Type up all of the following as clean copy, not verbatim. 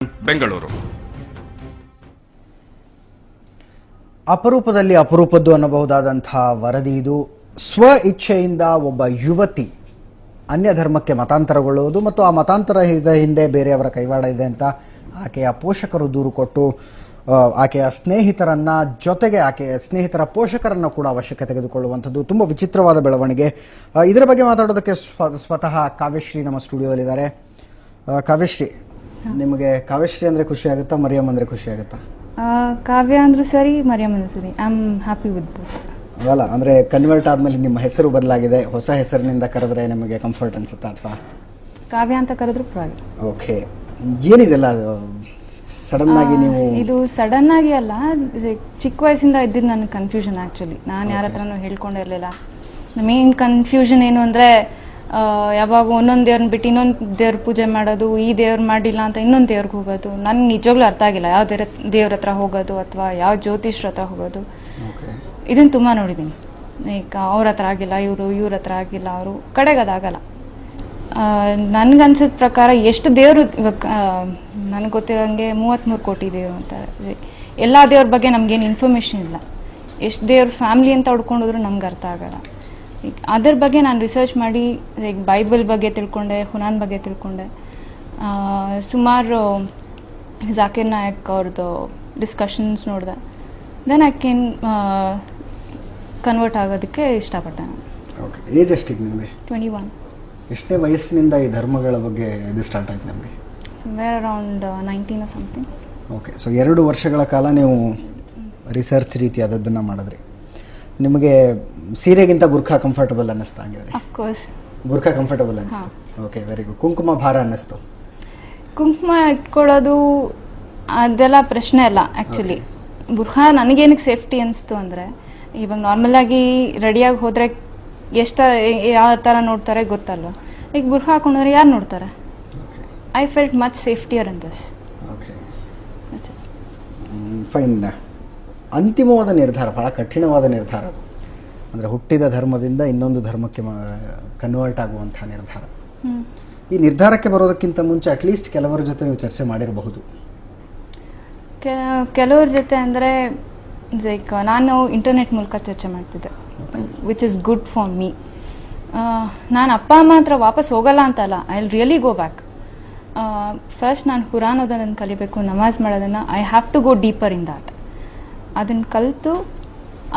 ಬೆಂಗಳೂರು. ಅಪರೂಪದಲ್ಲಿ ಅಪರೂಪದ್ದು ಅನ್ನಬಹುದಾದಂತಹ ವರದಿ ಇದು. ಸ್ವ ಇಚ್ಛೆಯಿಂದ ಒಬ್ಬ ಯುವತಿ ಅನ್ಯ ಧರ್ಮಕ್ಕೆ ಮತಾಂತರಗೊಳ್ಳುವುದು ಮತ್ತು ಆ ಮತಾಂತರ ಹಿಂದೆ ಬೇರೆಯವರ ಕೈವಾಡ ಇದೆ ಅಂತ ಆಕೆಯ ಪೋಷಕರು ದೂರು ಕೊಟ್ಟು ಆಕೆಯ ಸ್ನೇಹಿತರನ್ನ ಜೊತೆಗೆ ಆಕೆಯ ಸ್ನೇಹಿತರ ಪೋಷಕರನ್ನು ಕೂಡ ವಶಕ್ಕೆ ತೆಗೆದುಕೊಳ್ಳುವಂಥದ್ದು ತುಂಬ ವಿಚಿತ್ರವಾದ ಬೆಳವಣಿಗೆ. ಇದರ ಬಗ್ಗೆ ಮಾತಾಡೋದಕ್ಕೆ ಸ್ವತಃ ಕಾವ್ಯಶ್ರೀ ನಮ್ಮ ಸ್ಟುಡಿಯೋದಲ್ಲಿದ್ದಾರೆ. ಕಾವ್ಯಶ್ರೀ, ನಿಮಗೆ ಕಾವ್ಯಶ್ರೀ ಅಂದರೆ ಖುಷಿ ಆಗುತ್ತಾ, ಮರಿಯಮ್ ಅಂದರೆ ಖುಷಿ ಆಗುತ್ತಾ? ಕಾವ್ಯ ಅಂದ್ರೂ ಸರಿ, ಮರಿಯಮ್ ಅಂದ್ರೂ ಸರಿ. I am happy with both. ಅಲ್ಲ, ಅಂದರೆ ಕನ್ವರ್ಟ್ ಆದಮೇಲೆ ನಿಮ್ಮ ಹೆಸರು ಬದಲಾಗಿದೆ, ಹೊಸ ಹೆಸರಿನಿಂದ ಕರೆದ್ರೆ ನಿಮಗೆ ಕಂಫರ್ಟ್ ಅನ್ಸುತ್ತಾ ಅಥವಾ? ಕಾವ್ಯ ಅಂತ ಕರೆದ್ರು ಪರವಾಗಿಲ್ಲ. ಓಕೆ, ಏನಿದೆಲ್ಲ ಸಡನ್ ಆಗಿ ನೀವು? ಇದು ಸಡನ್ ಆಗಿ ಅಲ್ಲ, ಚಿಕ್ಕ ವಯಸ್ಸಿಂದ ಇದ್ದಿದ್ದು ನನ್ನ ಕನ್ಫ್ಯೂಷನ್. ಆ್ಯಕ್ಚುಲಿ ನಾನು ಯಾರ ಹತ್ರನೂ ಹೇಳ್ಕೊಂಡಿರಲಿಲ್ಲ. ಮೇನ್ ಕನ್ಫ್ಯೂಷನ್ ಏನು ಅಂದರೆ, ಯಾವಾಗ ಒಂದೊಂದು ದೇವ್ರನ್ನ ಬಿಟ್ಟು ಇನ್ನೊಂದು ದೇವ್ರ ಪೂಜೆ ಮಾಡೋದು, ಈ ದೇವ್ರು ಮಾಡಿಲ್ಲ ಅಂತ ಇನ್ನೊಂದು ದೇವ್ರಿಗೆ ಹೋಗೋದು. ನನಗೆ ನಿಜವಾಗ್ಲೂ ಅರ್ಥ ಆಗಿಲ್ಲ ಯಾವ ದೇವ್ರ ಹತ್ರ ಹೋಗೋದು ಅಥವಾ ಯಾವ ಜ್ಯೋತಿಷ್ರ ಹತ್ರ ಹೋಗೋದು. ಇದನ್ನು ತುಂಬ ನೋಡಿದ್ದೀನಿ. ಈಗ ಅವ್ರ ಹತ್ರ ಆಗಿಲ್ಲ ಇವ್ರ ಹತ್ರ ಆಗಿಲ್ಲ, ಅವರು ಕಡೆಗೆ ಅದಾಗಲ್ಲ. ನನ್ಗನ್ಸಿದ ಪ್ರಕಾರ ಎಷ್ಟು ದೇವರು ಇವಾಗ ನನಗೆ ಗೊತ್ತಿರೋಂಗೆ 33 ಕೋಟಿ ದೇವರು ಅಂತಾರೆ. ಎಲ್ಲ ದೇವ್ರ ಬಗ್ಗೆ ನಮ್ಗೇನು ಇನ್ಫಾರ್ಮೇಶನ್ ಇಲ್ಲ. ಎಷ್ಟು ದೇವ್ರ ಫ್ಯಾಮಿಲಿ ಅಂತ ಹುಡ್ಕೊಂಡೋದ್ರು ನಮ್ಗೆ ಅರ್ಥ ಆಗಲ್ಲ. ಈಗ ಅದ್ರ ಬಗ್ಗೆ ನಾನು ರಿಸರ್ಚ್ ಮಾಡಿ ಈಗ ಬೈಬಲ್ ಬಗ್ಗೆ ತಿಳ್ಕೊಂಡೆ, ಖುರಾನ್ ಬಗ್ಗೆ ತಿಳ್ಕೊಂಡೆ, ಸುಮಾರು ಜಾಕಿರ್ ನಾಯಕ್ ಅವ್ರದ್ದು ಡಿಸ್ಕಷನ್ಸ್ ನೋಡಿದೆ. ದೆನ್ ಐ ಕ್ಯಾನ್ ಕನ್ವರ್ಟ್ ಆಗೋದಕ್ಕೆ ಇಷ್ಟಪಟ್ಟೆ ನಾನು. ಓಕೆ, ಏಜ್ ಎಷ್ಟಿಗೆ ನಿಮಗೆ? 21. ಎಷ್ಟನೇ ವಯಸ್ಸಿನಿಂದ ಈ ಧರ್ಮಗಳ ಬಗ್ಗೆ ಇದು ಸ್ಟಾರ್ಟ್ ಆಯ್ತು ನಿಮಗೆ? Somewhere around 19 or something. Okay, so 2 ವರ್ಷಗಳ ಕಾಲ ನೀವು ರಿಸರ್ಚ್ ರೀತಿಯಾದದ್ದನ್ನು ಮಾಡಿದ್ರಿ. ನಿಮಗೆ ಸೀರೆಗಿಂತ ಬುರ್ಖಾ ಕಂಫರ್ಟಬಲ್ ಅನ್ನಿಸ್ತಾ? ಹಂಗಿದ್ರೆ ಅಫ್ಕೋರ್ಸ್ ಬುರ್ಖಾ ಕಂಫರ್ಟಬಲ್ ಅನ್ನಿಸ್ತು. Okay, very good. ಕುಂಕುಮ ಭಾರ ಅನ್ನಿಸ್ತು? ಕುಂಕುಮ ಇಟ್ಕೊಳ್ಳೋದು ಅದೆಲ್ಲ ಪ್ರಶ್ನೆ ಅಲ್ಲ. ಆ್ಯಕ್ಚುಲಿ ಬುರ್ಖಾ ನನಗೇನಕ್ಕೆ ಸೇಫ್ಟಿ ಅನಿಸ್ತು ಅಂದರೆ, ಇವಾಗ ನಾರ್ಮಲ್ ಆಗಿ ರೆಡಿಯಾಗಿ ಹೋದರೆ ಯಾವ ಥರ ನೋಡ್ತಾರೆ ಗೊತ್ತಲ್ವ. ಈಗ ಬುರ್ಖಾ ಹಾಕೊಂಡ್ರೆ ಯಾರು ನೋಡ್ತಾರೆ? I felt much safer in this. Okay, fine. ಅಂತಿಮವಾದ ನಿರ್ಧಾರ, ಬಹಳ ಕಠಿಣವಾದ ನಿರ್ಧಾರ ಅದು. ಅಂದರೆ ಹುಟ್ಟಿದ ಧರ್ಮದಿಂದ ಇನ್ನೊಂದು ಧರ್ಮಕ್ಕೆ ಕನ್ವರ್ಟ್ ಆಗುವಂತಹ ನಿರ್ಧಾರ. ಈ ನಿರ್ಧಾರಕ್ಕೆ ಬರೋದಕ್ಕಿಂತ ಮುಂಚೆ ಅಟ್ಲೀಸ್ಟ್ ಕೆಲವರ ಜೊತೆ ನೀವು ಚರ್ಚೆ ಮಾಡಿರಬಹುದು. ಕೆಲವ್ರ ಜೊತೆ ಅಂದರೆ ಲೈಕ್ ನಾನು ಇಂಟರ್ನೆಟ್ ಮೂಲಕ ಚರ್ಚೆ ಮಾಡ್ತಿದ್ದೆ, which is good for me. ನಾನು ಅಪ್ಪ ಅಮ್ಮ ಹತ್ರ ವಾಪಸ್ ಹೋಗಲ್ಲ ಅಂತಲ್ಲ, I will really go back. First ನಾನು ಕುರಾನ್ ಓದೋದನ್ನು ಕಲಿಬೇಕು, ನಮಾಜ್ ಮಾಡೋದನ್ನು I have to go deeper in that. ಅದನ್ನು ಕಲಿತು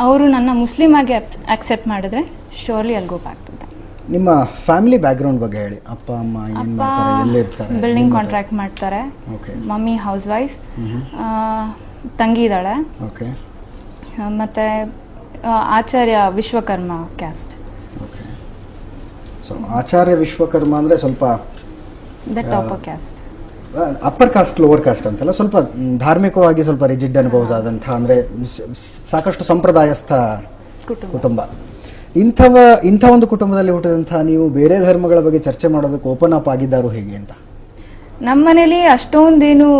ಅವರು ನನ್ನ ಮುಸ್ಲಿಮ್ ಆಗಿ ಅಕ್ಸೆಪ್ಟ್ ಮಾಡಿದ್ರೆ surely I will go back to that. ನಿಮ್ಮ ಫ್ಯಾಮಿಲಿ ಬ್ಯಾಕ್ಗ್ರೌಂಡ್ ಬಗ್ಗೆ ಹೇಳಿ. ಅಪ್ಪ ಅಮ್ಮ ಏನು ಮಾಡ್ತಾರೆ, ಎಲ್ಲಿರ್ತಾರೆ? ಬಿಲ್ಡಿಂಗ್ ಕಾಂಟ್ರಾಕ್ಟ್ ಮಾಡ್ತಾರೆ. ಮಮ್ಮಿ ಹೌಸ್ ವೈಫ್, ತಂಗಿ ಇದ್ದಾಳೆ. ಓಕೆ, ಮತ್ತೆ ಆಚಾರ್ಯ ವಿಶ್ವಕರ್ಮ ಕ್ಯಾಸ್ಟ್. ಓಕೆ, ಸೊ ಆಚಾರ್ಯ ವಿಶ್ವಕರ್ಮ ಅಂದರೆ ಸ್ವಲ್ಪ the topper caste, upper cost lower cost ಅಂತಲ್ಲ, ಸ್ವಲ್ಪ ಧಾರ್ಮಿಕವಾಗಿ ಸ್ವಲ್ಪ ರಿಜಿಡ್ ಅನ್ಬಹುದಾದಂಥ, ಅಂದರೆ ಸಾಕಷ್ಟು ಸಂಪ್ರದಾಯಸ್ಥ ಕುಟುಂಬ. ಇಂಥ ಒಂದು ಕುಟುಂಬದಲ್ಲಿ ಹುಟ್ಟಿದಂಥ ನೀವು ಬೇರೆ ಧರ್ಮಗಳ ಬಗ್ಗೆ ಚರ್ಚೆ ಮಾಡೋದಕ್ಕೆ ಓಪನ್ ಅಪ್ ಆಗಿದ್ದಾರು ಹೇಗೆ ಅಂತ? ನಮ್ಮ ಮನೇಲಿ ಅಷ್ಟೊಂದೇನು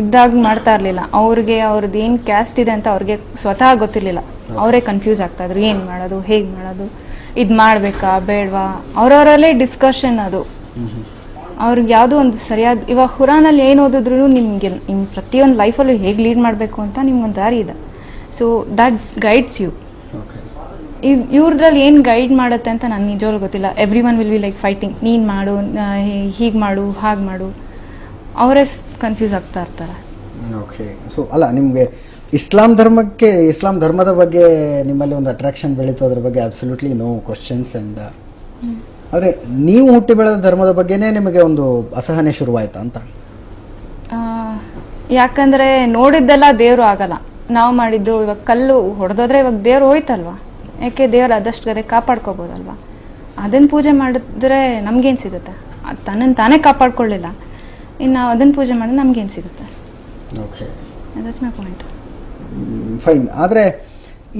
ಇದ್ದಾಗ ಮಾಡ್ತಾ ಇರಲಿಲ್ಲ. ಅವ್ರದ್ದು ಏನು ಕ್ಯಾಸ್ಟ್ ಇದೆ ಅಂತ ಅವ್ರಿಗೆ ಸ್ವತಃ ಗೊತ್ತಿರಲಿಲ್ಲ. ಅವರೇ ಕನ್ಫ್ಯೂಸ್ ಆಗ್ತಾ ಇದ್ರು, ಏನು ಮಾಡೋದು, ಹೇಗೆ ಮಾಡೋದು, ಇದು ಮಾಡಬೇಕಾ ಬೇಡವಾ, ಅವರವರಲ್ಲೇ ಡಿಸ್ಕಷನ್. ಅದು ಅವ್ರಿಗೆ ಯಾವುದೋ ಒಂದು ಸರಿಯಾದ, ಇವಾಗ ಖುರಾನಲ್ಲಿ ಏನು ಓದಿದ್ರು ನಿಮಗೆ ನಿಮ್ಮ ಪ್ರತಿಯೊಂದು ಲೈಫಲ್ಲೂ ಹೇಗೆ ಲೀಡ್ ಮಾಡಬೇಕು ಅಂತ ನಿಮ್ಗೊಂದು ದಾರಿ ಇದೆ. So that guides you. ಇವ್ರದ್ರಲ್ಲಿ ಏನು ಗೈಡ್ ಮಾಡುತ್ತೆ ಅಂತ ನನಗೆ ನಿಜವಾಗ್ಲೂ ಗೊತ್ತಿಲ್ಲ. Everyone will be like fighting, ನೀನು ಮಾಡು, ಹೀಗೆ ಮಾಡು, ಹಾಗೆ ಮಾಡು. ಅವರೇ ಕನ್ಫ್ಯೂಸ್ ಆಗ್ತಾ ಇರ್ತಾರೆ. ಓಕೆ, ಸೊ ಅಲ್ಲ, ನಿಮಗೆ ಇಸ್ಲಾಂ ಧರ್ಮದ ಬಗ್ಗೆ ನಿಮ್ಮಲ್ಲಿ ಒಂದು ಅಟ್ರಾಕ್ಷನ್ ಬೆಳೀತು, ಅದ್ರ ಬಗ್ಗೆ ಅಬ್ಸಲ್ಯೂಟ್ಲಿ ನೋ ಕ್ವಶನ್ಸ್. ಆ್ಯಂಡ್ ಆದರೆ ನೀವು ಹುಟ್ಟಿ ಬೆಳೆದ ಧರ್ಮದ ಬಗ್ಗೆನೇ ನಿಮಗೆ ಒಂದು ಅಸಹನೆ ಶುರುವಾಯ್ತಾ ಅಂತ? ಯಾಕಂದರೆ ನೋಡಿದ್ದೆಲ್ಲ ದೇವರು ಆಗಲ್ಲ. ನಾವು ಮಾಡಿದ್ದು ಇವಾಗ ಕಲ್ಲು ಹೊಡೆದೋದ್ರೆ ಇವಾಗ ದೇವ್ರು ಹೋಯ್ತಲ್ವಾ, ಯಾಕೆ ದೇವ್ರು ಆದಷ್ಟು ಗದೆ ಕಾಪಾಡ್ಕೋಬೋದಲ್ವಾ. ಅದನ್ನು ಪೂಜೆ ಮಾಡಿದ್ರೆ ನಮ್ಗೇನು ಸಿಗುತ್ತೆ? ತನ್ನನ್ನು ತಾನೇ ಕಾಪಾಡ್ಕೊಳ್ಳಿಲ್ಲ, ಇನ್ನು ನಾವು ಅದನ್ನು ಪೂಜೆ ಮಾಡಿದ್ರೆ ನಮ್ಗೇನು ಸಿಗುತ್ತೆ? Okay, that's my point. Fine. ಆದರೆ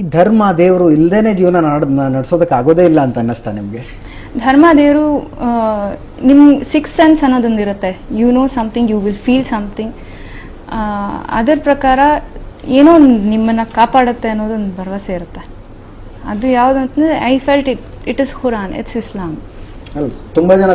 ಈ ಧರ್ಮ ದೇವರು ಇಲ್ಲದೇ ಜೀವನ ನಡೆಸೋದಕ್ಕೆ ಆಗೋದೇ ಇಲ್ಲ ಅಂತ ಅನ್ನಿಸ್ತಾ ನಿಮಗೆ? ಧರ್ಮ ದೇವರು ನಿಮ್ಮ 6th ಸೆನ್ಸ್ ಅನ್ನೋದೊಂದು ಇರುತ್ತೆ. You know something, you will feel something. ಅದರ ಪ್ರಕಾರ ಏನೋ ನಿಮ್ಮನ್ನು ಕಾಪಾಡುತ್ತೆ ಅನ್ನೋದೊಂದು ಭರವಸೆ ಇರುತ್ತೆ. ಅದು ಯಾವುದಂತಂದರೆ I felt it is Quran, it's Islam. ತುಂಬ ಜನ